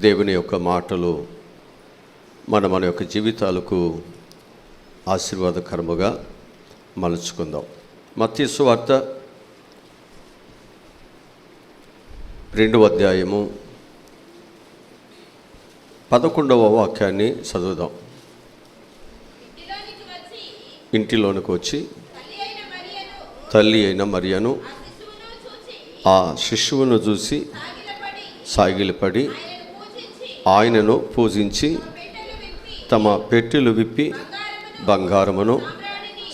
దేవుని యొక్క మాటలు మన యొక్క జీవితాలకు ఆశీర్వాదకరముగా మలుచుకుందాం. మత్తయి సువార్త 2వ అధ్యాయము 11వ వాక్యాన్ని చదువుదాం. ఇంటిలోనికి వచ్చి తల్లి అయిన మరియను ఆ శిశువును చూసి సాగిలపడి ఆయనను పూజించి తమ పెట్టెలు విప్పి బంగారమును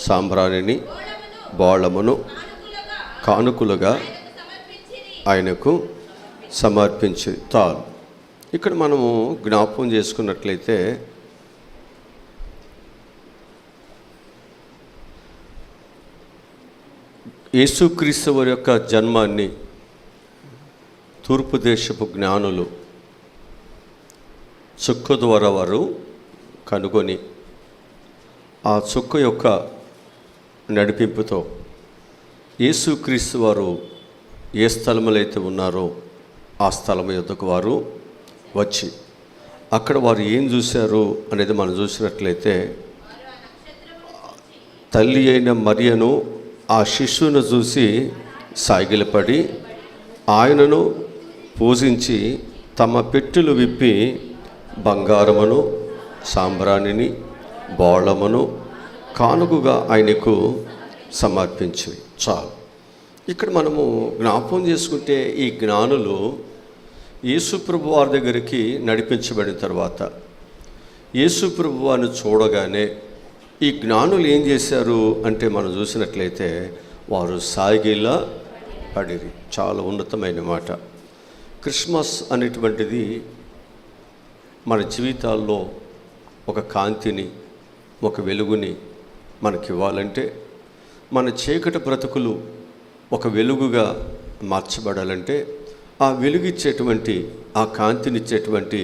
సాంబ్రాణిని బోళమును కానుకలుగా ఆయనకు సమర్పించి తాను. ఇక్కడ మనము జ్ఞాపకం చేసుకున్నట్లయితే యేసుక్రీస్తు వారి యొక్క జన్మాన్ని తూర్పు దేశపు జ్ఞానులు చుక్క ద్వారా వారు కనుగొని ఆ చుక్క యొక్క నడిపింపుతో యేసుక్రీస్తు వారు ఏ స్థలములో అయితే ఉన్నారో ఆ స్థలం యొద్దకు వారు వచ్చి అక్కడ వారు ఏం చూశారు అనేది మనం చూసినట్లయితే తల్లి అయిన మరియను ఆ శిశువును చూసి సాగిలపడి ఆయనను పూజించి తమ పెట్టెలు విప్పి బంగారమును సాంబ్రాణిని బోళమును కానుకగా ఆయనకు సమర్పించి చాలు. ఇక్కడ మనము జ్ఞాపకం చేసుకుంటే ఈ జ్ఞానులు యేసుప్రభు వారి దగ్గరికి నడిపించబడిన తర్వాత యేసుప్రభు వారిని చూడగానే ఈ జ్ఞానులు ఏం చేశారు అంటే మనం చూసినట్లయితే వారు సాగిలా పడిరి. చాలా ఉన్నతమైన మాట. క్రిస్మస్ అనేటువంటిది మన జీవితాల్లో ఒక కాంతిని, ఒక వెలుగుని మనకివ్వాలంటే, మన చీకటి బ్రతుకులు ఒక వెలుగుగా మార్చబడాలంటే, ఆ వెలుగిచ్చేటువంటి, ఆ కాంతినిచ్చేటువంటి,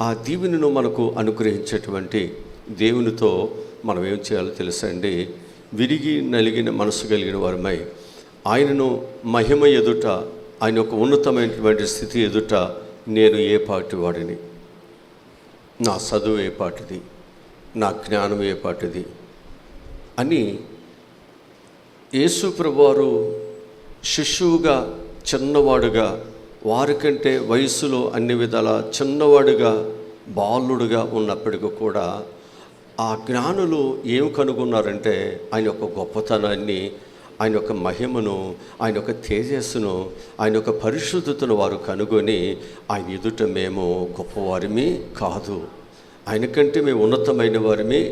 ఆ దీవెనను మనకు అనుగ్రహించేటువంటి దేవునితో మనం ఏం చేయాలో తెలుసండి. విరిగి నలిగిన మనసు కలిగిన వారమై ఆయనను మహిమ ఎదుట, ఆయన యొక్క ఉన్నతమైనటువంటి స్థితి ఎదుట నేను ఏ పాటి వాడిని, నా చదువు ఏ పాటిది, నా జ్ఞానం ఏ పాటిది అని యేసు ప్రభువారు శిశువుగా చిన్నవాడుగా, వారికంటే వయసులో అన్ని విధాల చిన్నవాడుగా బాలుడుగా ఉన్నప్పటికీ కూడా ఆ జ్ఞానులు ఏం కనుగొన్నారంటే ఆయన యొక్క గొప్పతనాన్ని, ఆయన యొక్క మహిమను, ఆయన యొక్క తేజస్సును, ఆయన యొక్క పరిశుద్ధతను వారు కనుగొని ఆయన ఎదుట మేము గొప్పవారిమి కాదు, ఆయనకంటే మేము ఉన్నతమైన వారిమి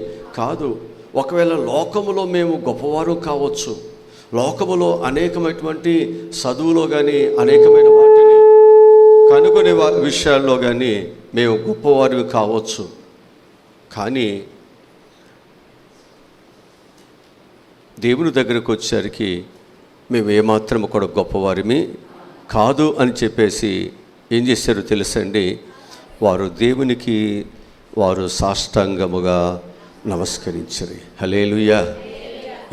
కాదు. ఒకవేళ లోకములో మేము గొప్పవారు కావచ్చు, లోకములో అనేకమైనటువంటి చదువులో కానీ అనేకమైన వాటిని కనుగొనే విషయాల్లో కానీ మేము గొప్పవారివి కావచ్చు, కానీ దేవుని దగ్గరకు వచ్చేసరికి మేము ఏమాత్రం కూడా గొప్పవారిమి కాదు అని చెప్పేసి ఏం చేశారో తెలుసండి. వారు దేవునికి వారు సాష్టాంగముగా నమస్కరించారు. హల్లెలూయా.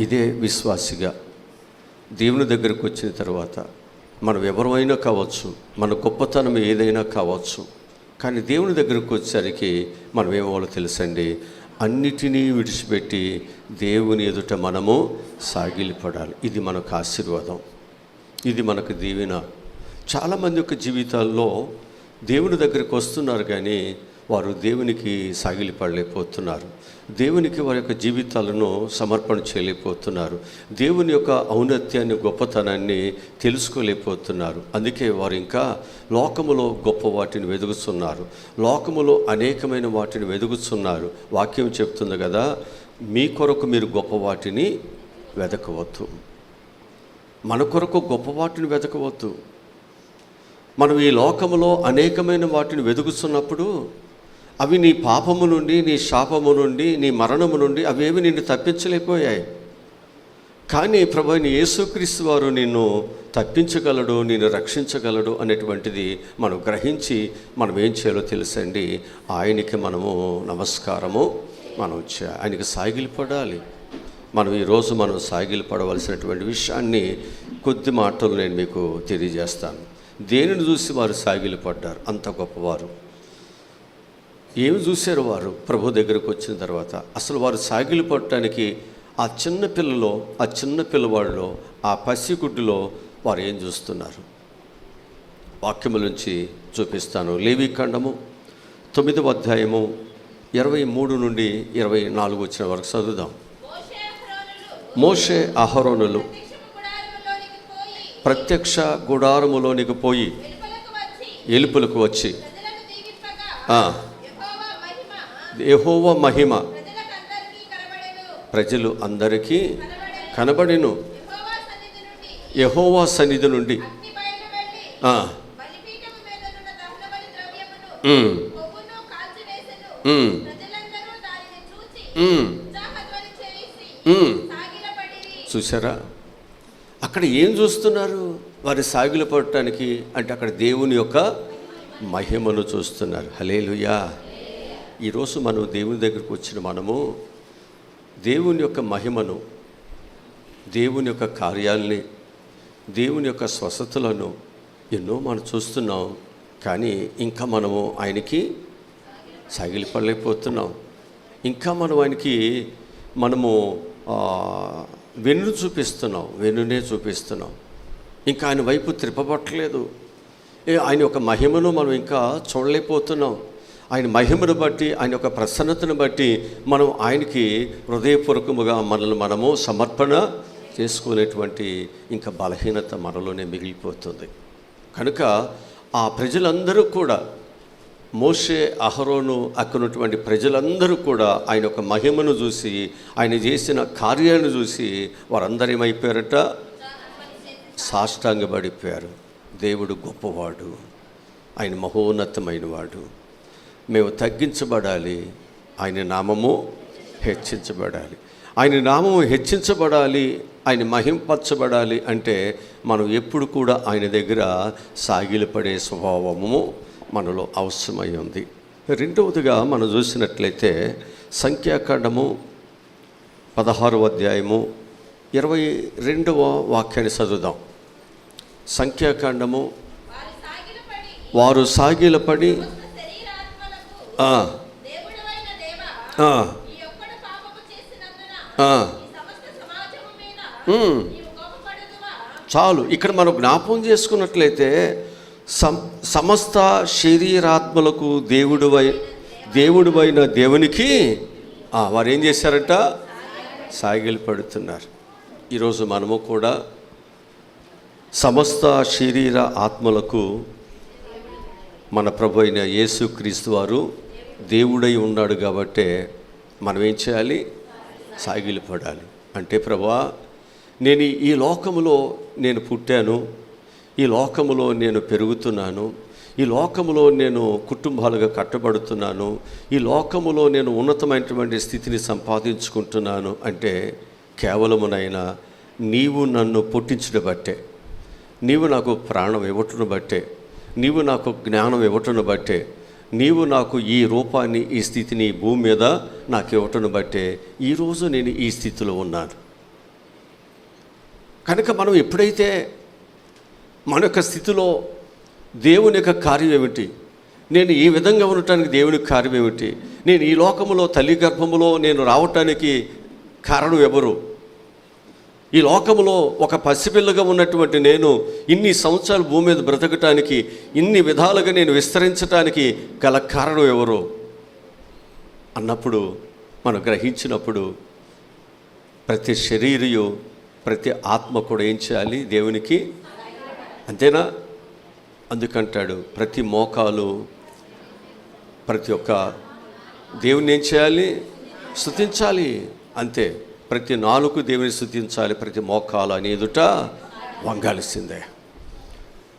ఇదే విశ్వాసిగా దేవుని దగ్గరకు వచ్చిన తర్వాత మనం ఎవరైనా కావచ్చు, మన గొప్పతనం ఏదైనా కావచ్చు, కానీ దేవుని దగ్గరకు వచ్చేసరికి మనం ఏమవ్వాలో తెలుసండి. అన్నిటినీ విడిచిపెట్టి దేవుని ఎదుట మనము సాగిలిపడాలి. ఇది మనకు ఆశీర్వాదం, ఇది మనకు దీవెన. చాలామంది యొక్క జీవితాల్లో దేవుని దగ్గరికి వస్తున్నారు కానీ వారు దేవునికి సాగిలిపడలేకపోతున్నారు, దేవునికి వారి యొక్క జీవితాలను సమర్పణ చేయలేకపోతున్నారు, దేవుని యొక్క ఔన్నత్యాన్ని, గొప్పతనాన్ని తెలుసుకోలేకపోతున్నారు. అందుకే వారు ఇంకా లోకములో గొప్ప వాటిని వెదుగుతున్నారు, లోకములో అనేకమైన వాటిని వెదుగుతున్నారు. వాక్యం చెప్తుంది కదా, మీ కొరకు మీరు గొప్ప వాటిని వెతకవద్దు, మన కొరకు గొప్ప వాటిని వెతకవద్దు. మనం ఈ లోకములో అనేకమైన వాటిని వెతుకుతున్నప్పుడు అవి నీ పాపము నుండి, నీ శాపము నుండి, నీ మరణము నుండి అవేవి నిన్ను తప్పించలేకపోయాయి. కానీ ప్రభు అయిన యేసుక్రీస్తు వారు నిన్ను తప్పించగలడు, నిన్ను రక్షించగలడు అనేటువంటిది మనం గ్రహించి మనం ఏం చేయాలో తెలుసండి. ఆయనకి మనము నమస్కారము ఆయనకి సాగిలిపడాలి. మనం ఈరోజు సాగిలిపడవలసినటువంటి విషయాన్ని కొద్ది మాటలు నేను మీకు తెలియజేస్తాను. దేనిని చూసి వారు సాగిలిపడ్డారు? అంత గొప్పవారు. ఏమి చూశారు వారు ప్రభు దగ్గరకు వచ్చిన తర్వాత? అసలు వారు సాగిలి పడటానికి ఆ చిన్న పిల్లలో, ఆ చిన్న పిల్లవాడిలో, ఆ పసిగుడ్డులో వారు ఏం చూస్తున్నారు? వాక్యము నుంచి చూపిస్తాను. లేవీకాండము 9వ అధ్యాయము 23 నుండి 24 వచ్చిన వరకు చదువుదాం. మోషే అహరోనులు ప్రత్యక్ష గుడారములోనికి పోయి ఎలుపులకు వచ్చి యెహోవా మహిమ ప్రజలు అందరికీ కనబడెను. యెహోవా సన్నిధి నుండి చూసారా? అక్కడ ఏం చూస్తున్నారు? వారి సాగిల పడటానికి అంటే అక్కడ దేవుని యొక్క మహిమను చూస్తున్నారు. హల్లెలూయా. ఈరోజు మనం దేవుని దగ్గరకు వచ్చిన మనము దేవుని యొక్క మహిమను, దేవుని యొక్క కార్యాలని, దేవుని యొక్క స్వస్థతలను ఎన్నో మనం చూస్తున్నాం. కానీ ఇంకా మనము ఆయనకి సాగిలిపడలేకపోతున్నాం. ఇంకా మనం ఆయనకి వెన్ను చూపిస్తున్నాం, వెన్నునే చూపిస్తున్నాం. ఇంకా ఆయన వైపు త్రిప్పబట్టలేదు. ఆయన యొక్క మహిమను మనం ఇంకా చూడలేకపోతున్నాం. ఆయన మహిమను బట్టి, ఆయన యొక్క ప్రసన్నతను బట్టి మనం ఆయనకి హృదయపూర్వకముగా మనల్ని మనము సమర్పణ చేసుకోలేటువంటి ఇంకా బలహీనత మనలోనే మిగిలిపోతుంది. కనుక ఆ ప్రజలందరూ కూడా, మోషే అహరోను అక్కడున్నటువంటి ప్రజలందరూ కూడా ఆయన యొక్క మహిమను చూసి, ఆయన చేసిన కార్యాలను చూసి వారందరూ ఏమైపోయారట? సాష్టాంగపడిపోయారు. దేవుడు గొప్పవాడు, ఆయన మహోన్నతమైన వాడు, మేము తగ్గించబడాలి, ఆయన నామము హెచ్చించబడాలి. ఆయన నామము హెచ్చించబడాలి, ఆయన మహింపరచబడాలి అంటే మనం ఎప్పుడు కూడా ఆయన దగ్గర సాగిలపడే స్వభావము మనలో అవసరమై ఉంది. రెండవదిగా మనం చూసినట్లయితే సంఖ్యాకాండము 16వ అధ్యాయము 22వ వాక్యాన్ని చదువుదాం. సంఖ్యాకాండము వారు సాగిలపడి చాలు. ఇక్కడ మనం జ్ఞాపకం చేసుకున్నట్లయితే సమస్త శరీరాత్మలకు దేవుడువైన దేవునికి వారు ఏం చేశారట? సాగిలి పడుతున్నారు. ఈరోజు మనము కూడా సమస్త శరీర ఆత్మలకు మన ప్రభు అయిన యేసుక్రీస్తు వారు దేవుడై ఉన్నాడు కాబట్టే మనం ఏం చేయాలి? సాగిలి పడాలి. అంటే ప్రభువా, నేను ఈ లోకములో నేను పుట్టాను, ఈ లోకములో నేను పెరుగుతున్నాను, ఈ లోకములో నేను కుటుంబాలుగా కట్టబడుతున్నాను, ఈ లోకములో నేను ఉన్నతమైనటువంటి స్థితిని సంపాదించుకుంటున్నాను అంటే కేవలమునైనా నీవు నన్ను పుట్టించడం బట్టే, నీవు నాకు ప్రాణం ఇవ్వటం బట్టే, నీవు నాకు జ్ఞానం ఇవ్వటం బట్టే, నీవు నాకు ఈ రూపాన్ని, ఈ స్థితిని భూమి మీద నాకు ఇవ్వటం బట్టే ఈరోజు నేను ఈ స్థితిలో ఉన్నాను. కనుక మనం ఎప్పుడైతే మన యొక్క స్థితిలో దేవుని యొక్క కార్యం ఏమిటి, నేను ఈ విధంగా ఉండటానికి దేవునికి కార్యం ఏమిటి, నేను ఈ లోకములో తల్లి గర్భములో నేను రావటానికి కారణం ఎవరు, ఈ లోకములో ఒక పసిపిల్లగా ఉన్నటువంటి నేను ఇన్ని సంవత్సరాలు భూమి మీద బ్రతకటానికి, ఇన్ని విధాలుగా నేను విస్తరించటానికి గల కారణం ఎవరు అన్నప్పుడు మనం గ్రహించినప్పుడు ప్రతి శరీరియు, ప్రతి ఆత్మ కూడా ఏం చేయాలి? దేవునికి. అంతేనా? అందుకంటాడు ప్రతి మోకాలు, ప్రతి ఒక్క దేవుని ఏం చేయాలి? స్తుతించాలి. అంతే. ప్రతి నాలుగు దేవుని స్తుతించాలి, ప్రతి మోకాలు అని ఎదుట వంగాల్సిందే.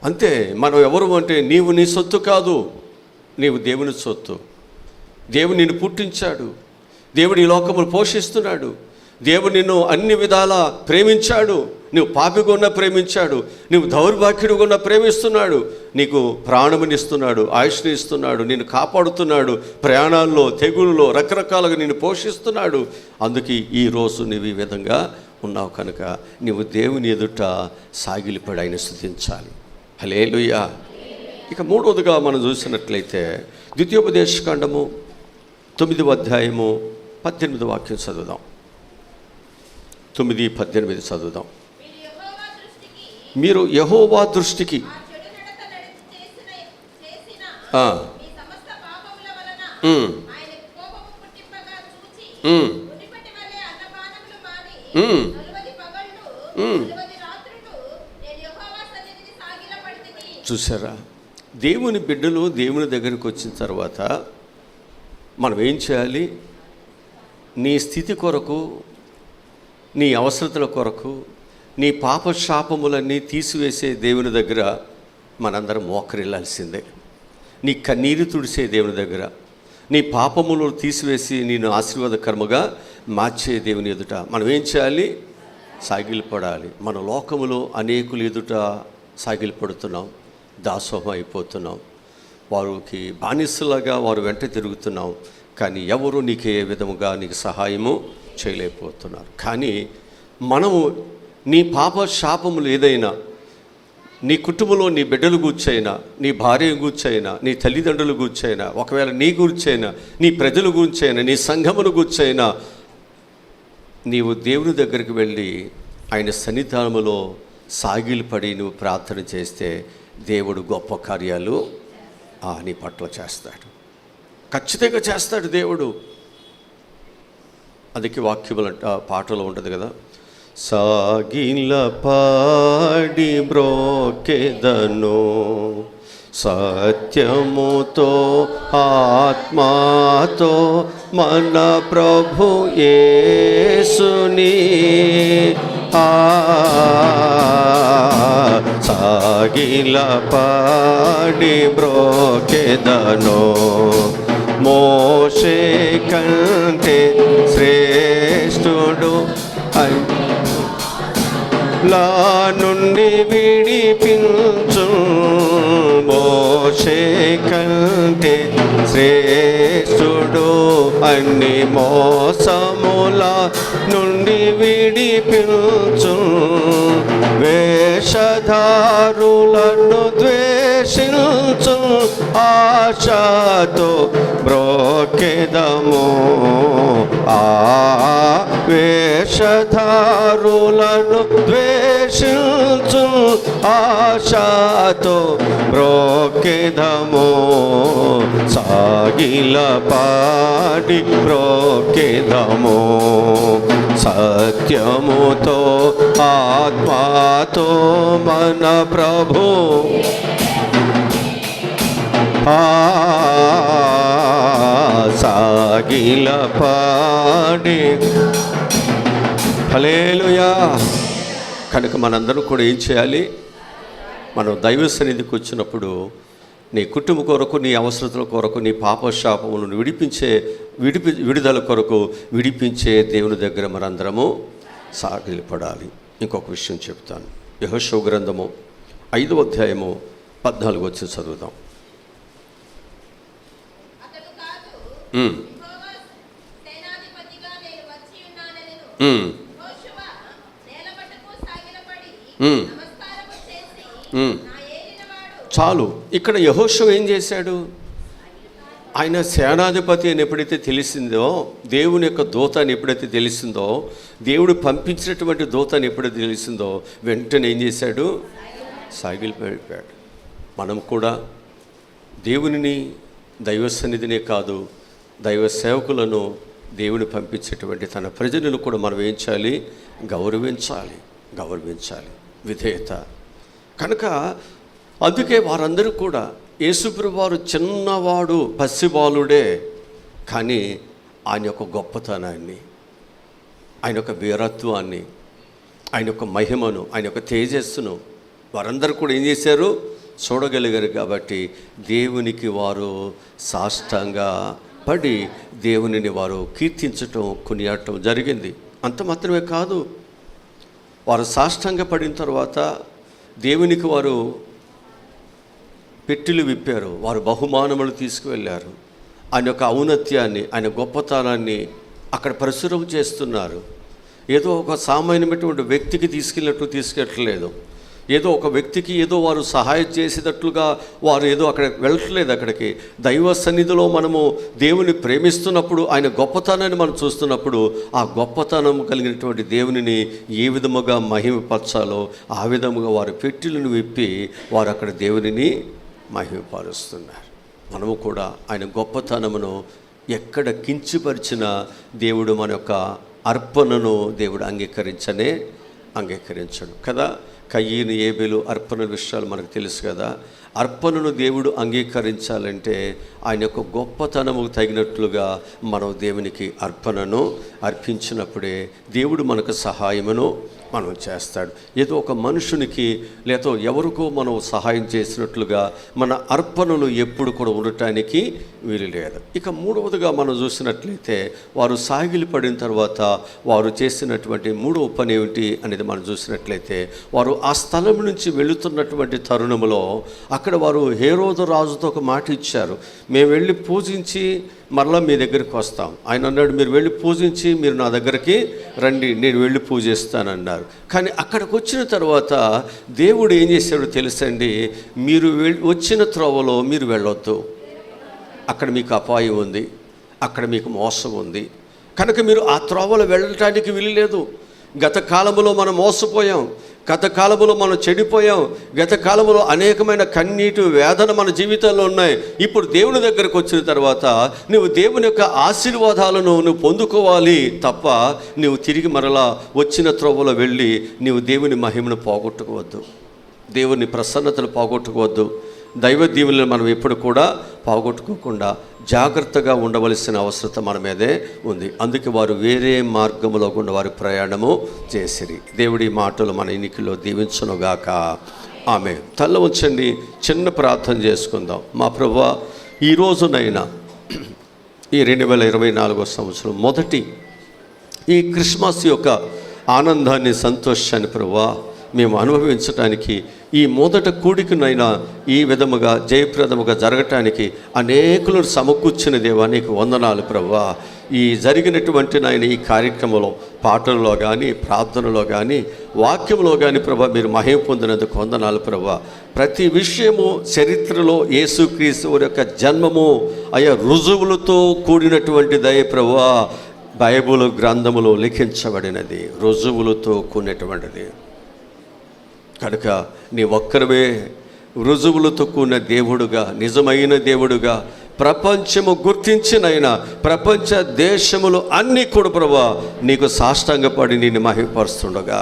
అంతే. మనం ఎవరు అంటే నీవు నీ సొత్తు కాదు, నీవు దేవుని సొత్తు. దేవుడు నిన్ను పుట్టించాడు, దేవుడు ఈ లోకమును పోషిస్తున్నాడు, దేవుడు నిన్ను అన్ని విధాలా ప్రేమించాడు. నువ్వు పాపిగా ఉన్న ప్రేమించాడు, నువ్వు దౌర్భాగ్యుడిగా ఉన్న ప్రేమిస్తున్నాడు, నీకు ప్రాణమునిస్తున్నాడు, ఆయుష్ని ఇస్తున్నాడు, నిన్ను కాపాడుతున్నాడు, ప్రయాణాల్లో తెగుళ్ళలో రకరకాలుగా నిన్ను పోషిస్తున్నాడు. అందుకే ఈరోజు నువ్వు ఈ విధంగా ఉన్నావు. కనుక నువ్వు దేవుని ఎదుట సాగిలిపడి ఆయన స్తుతించాలి. హల్లెలూయా. ఇక మూడవదిగా మనం చూసినట్లయితే ద్వితీయోపదేశకాండము 9వ అధ్యాయము 18వ వాక్యం చదువుదాం. 9:18 చదువుదాం. మీరు యెహోవా దృష్టికి చూసారా, దేవుని బిడ్డలు దేవుని దగ్గరికి వచ్చిన తర్వాత మనం ఏం చేయాలి? నీ స్థితి కొరకు, నీ అవసరతల కొరకు, నీ పాప శాపములన్నీ తీసివేసే దేవుని దగ్గర మనందరం మోకరిల్లాల్సిందే. నీ కన్నీరు తుడిసే దేవుని దగ్గర, నీ పాపములు తీసివేసి నేను ఆశీర్వాదకరముగా మార్చే దేవుని ఎదుట మనం ఏం చేయాలి? సాగిలపడాలి. మన లోకములో అనేకులు ఎదుట సాగిలపడుతున్నాం, దాసోహం అయిపోతున్నాం, వారికి బానిసలాగా వారు వెంట తిరుగుతున్నాం. కానీ ఎవరు నీకు ఏ విధముగా నీకు సహాయము చేయలేకపోతున్నారు. కానీ మనము నీ పాప శాపములు ఏదైనా, నీ కుటుంబంలో నీ బిడ్డలు గూర్చైనా, నీ భార్య గూర్చైనా, నీ తల్లిదండ్రుల గూర్చైనా, ఒకవేళ నీ గురించైనా, నీ ప్రజల గురించైనా, నీ సంఘముల గురించైనా నీవు దేవుని దగ్గరికి వెళ్ళి ఆయన సన్నిధానములో సాగిలపడి నువ్వు ప్రార్థన చేస్తే దేవుడు గొప్ప కార్యాలు నీ పట్ల చేస్తాడు. ఖచ్చితంగా చేస్తాడు దేవుడు. అందుకే వాక్యములంట పాటలో ఉంటుంది కదా, సాగిల పాడి బ్రోకెదను సత్యముతో ఆత్మాతో మన ప్రభు యేసుని సాగిల పాడి బ్రోకెదను మోషే కంటే శ్రేష్ఠుడు లా నుండి విడిపించు మోషే కంటే శ్రేష్ఠుడు అన్ని మోసముల నుండి విడిపించు వేషధారులను ద్వేషించు ఆశతో బ్రోకెదము వేషధారులను ద్వేషించు ఆశతో బ్రోకెదము సాగిల పాడి బ్రోకెదము సత్యముతో ఆత్మాతో మన ప్రభు సాగిల పాడి. హల్లెలూయా. కనుక మనందరం కూడా ఏం చేయాలి? మనం దైవ సన్నిధికి వచ్చినప్పుడు నీ కుటుంబం కొరకు, నీ అవసరతల కొరకు, నీ పాపశాపములను విడుదల కొరకు విడిపించే దేవుని దగ్గర మనందరము సాగిలపడాలి. ఇంకొక విషయం చెప్తాను. యెహోషువ గ్రంథము 5వ అధ్యాయము 14 వచ్చి చదువుదాం. చాలు. ఇక్కడ యెహోషువ ఏం చేశాడు? ఆయన సేనాధిపతి అని ఎప్పుడైతే తెలిసిందో, దేవుని యొక్క దూత అని ఎప్పుడైతే తెలిసిందో, దేవుడు పంపించినటువంటి దూత అని ఎప్పుడైతే తెలిసిందో, వెంటనే ఏం చేశాడు? సాగిలిపోయాడు. మనం కూడా దేవునిని, దైవ సన్నిధినే కాదు, దైవ సేవకులను దేవుని పంపించేటువంటి తన ప్రజలను కూడా మనం ఏం చేయాలి? గౌరవించాలి. విధేయత. కనుక అందుకే వారందరూ కూడా యేసుప్రభువు వారు చిన్నవాడు, పసిబాలుడే, కానీ ఆయన యొక్క గొప్పతనాన్ని, ఆయన యొక్క వీరత్వాన్ని, ఆయన యొక్క మహిమను, ఆయన యొక్క తేజస్సును వారందరూ కూడా ఏం చేశారు? చూడగలిగారు. కాబట్టి దేవునికి వారు సాష్టాంగా పడి దేవునిని వారు కీర్తించటం, కొనియాడటం జరిగింది. అంత మాత్రమే కాదు, వారు సాష్టాంగ పడిన తర్వాత దేవునికి వారు పెట్టెలు విప్పారు, వారు బహుమానములు తీసుకువెళ్ళారు. ఆయన యొక్క ఔన్నత్యాన్ని, ఆయన గొప్పతనాన్ని అక్కడ ప్రచురం చేస్తున్నారు. ఏదో ఒక సామాన్యమైనటువంటి వ్యక్తికి తీసుకెళ్ళట్లేదు. ఏదో ఒక వ్యక్తికి ఏదో వారు సహాయం చేసేటట్లుగా వారు ఏదో అక్కడ వెళ్ళట్లేదు. అక్కడికి దైవ సన్నిధిలో మనము దేవుని ప్రేమిస్తున్నప్పుడు, ఆయన గొప్పతనాన్ని మనం చూస్తున్నప్పుడు, ఆ గొప్పతనం కలిగినటువంటి దేవునిని ఏ విధముగా మహిమపరచాలో ఆ విధముగా వారు పెట్టెలను విప్పి వారు అక్కడ దేవునిని మహిమపరుస్తున్నారు. మనము కూడా ఆయన గొప్పతనమును ఎక్కడ కించపరిచిన దేవుడు మన యొక్క అర్పణను దేవుడు అంగీకరించడు కదా. కయ్యను ఏబేలు అర్పణ విషయాలు మనకు తెలుసు కదా. అర్పణను దేవుడు అంగీకరించాలంటే ఆయన యొక్క గొప్పతనము తగినట్లుగా మనం దేవునికి అర్పణను అర్పించినప్పుడే దేవుడు మనకు సహాయమును మనం చేస్తాడు. ఏదో ఒక మనుషునికి లేదో ఎవరికో మనం సహాయం చేసినట్లుగా మన అర్పణలు ఎప్పుడు కూడా ఉండటానికి వీలు లేదు. ఇక మూడవదిగా మనం చూసినట్లయితే వారు సాగిలి పడిన తర్వాత వారు చేసినటువంటి మూడవ పని ఏమిటి అనేది మనం చూసినట్లయితే, వారు ఆ స్థలం నుంచి వెళుతున్నటువంటి తరుణంలో అక్కడ వారు హేరోదు రాజుతో ఒక మాట ఇచ్చారు, మేము వెళ్ళి పూజించి మరలా మీ దగ్గరికి వస్తాం. ఆయన అన్నాడు, మీరు వెళ్ళి పూజించి మీరు నా దగ్గరికి రండి, నేను వెళ్ళి పూజిస్తానన్నారు. కానీ అక్కడికి వచ్చిన తర్వాత దేవుడు ఏం చేశాడో తెలుసండి, మీరు వచ్చిన త్రోవలో మీరు వెళ్ళొద్దు, అక్కడ మీకు అపాయం ఉంది, అక్కడ మీకు మోసం ఉంది, కనుక మీరు ఆ త్రోవలో వెళ్ళటానికి వీలులేదు. గత కాలంలో మనం మోసపోయాం, గత కాలంలో మనం చెడిపోయాం, గత కాలంలో అనేకమైన కన్నీటి వేదన మన జీవితంలో ఉన్నాయి. ఇప్పుడు దేవుని దగ్గరకు వచ్చిన తర్వాత నువ్వు దేవుని యొక్క ఆశీర్వాదాలను నువ్వు పొందుకోవాలి తప్ప నువ్వు తిరిగి మరలా వచ్చిన త్రోవలో వెళ్ళి నీవు దేవుని మహిమను పోగొట్టుకోవద్దు, దేవుని ప్రసన్నతను పోగొట్టుకోవద్దు. దైవ దీవులను మనం ఎప్పుడు కూడా పోగొట్టుకోకుండా జాగ్రత్తగా ఉండవలసిన అవసరం మన మీదే ఉంది. అందుకే వారు వేరే మార్గంలో గుండా వారి ప్రయాణము చేసిరి. దేవుడి మాటలు మన ఎన్నికల్లో దీవించునుగాక. ఆమె తల్ల ఉంచండి, చిన్న ప్రార్థన చేసుకుందాం. మా ప్రభువా, ఈ రోజునైనా ఈ 2024 సంవత్సరం మొదటి ఈ క్రిస్మస్ యొక్క ఆనందాన్ని, సంతోషాన్ని ప్రభువా మేము అనుభవించటానికి, ఈ మొదట కూడికనైనా ఈ విధముగా జయప్రదముగా జరగటానికి అనేకులను సమకూర్చిన దేవా నీకు వందనాలు ప్రభువా. ఈ జరిగినటువంటి నాయన ఈ కార్యక్రమంలో పాటల్లో కానీ, ప్రార్థనలో కానీ, వాక్యంలో కానీ ప్రభా మీరు మహిమ పొందినందుకు వందనాలు ప్రభువా. ప్రతి విషయము చరిత్రలో యేసుక్రీస్తు వారి యొక్క జన్మము అయా రుజువులతో కూడినటువంటి దయ ప్రభువా బైబిల్ గ్రంథములో లిఖించబడినది, రుజువులతో కూడినటువంటిది. కనుక నీ ఒక్కరవే రుజువులతో కూడిన దేవుడుగా, నిజమైన దేవుడుగా ప్రపంచము గుర్తించినైనా ప్రపంచ దేశములు అన్నీ కూడా ప్రభువా నీకు సాష్టాంగపడి నిన్ను మహిమపరుస్తుండగా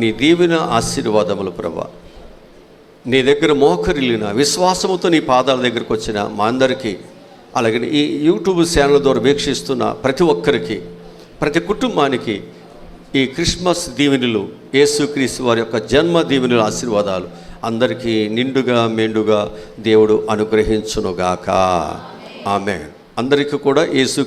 నీ దీవెన ఆశీర్వాదములు ప్రభువా నీ దగ్గర మోకరిల్లిన విశ్వాసముతో నీ పాదాల దగ్గరకు వచ్చిన మా అందరికీ, అలాగే ఈ యూట్యూబ్ ఛానల్ ద్వారా వీక్షిస్తున్న ప్రతి ఒక్కరికి, ప్రతి కుటుంబానికి ఈ క్రిస్మస్ దీవెనలు, యేసుక్రీస్తు వారి యొక్క జన్మ దీవెనలు, ఆశీర్వాదాలు అందరికీ నిండుగా మెండుగా దేవుడు అనుగ్రహించునుగాక. ఆమేన్. అందరికీ కూడా యేసు